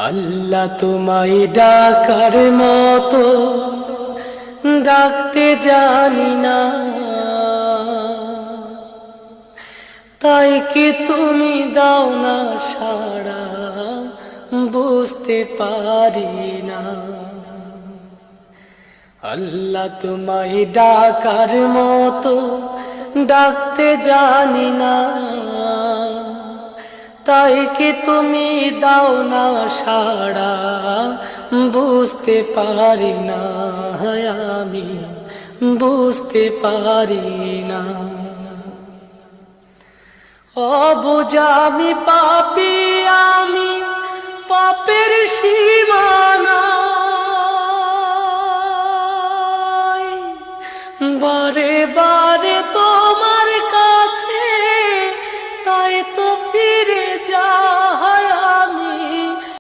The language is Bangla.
আল্লাহ তোমায় ডাকার মতো ডাকতে জানি না, তাই কি তুমি দাও না সাড়া বুঝতে পারি না। আল্লাহ তোমায় ডাকার মতো ডাকতে জানি না, তাই কি তুমি দাও না সাড়া বুঝতে পারি না, আমি বুঝতে পারি না। অবুঝা আমি পাপী, আমি পাপের সীমা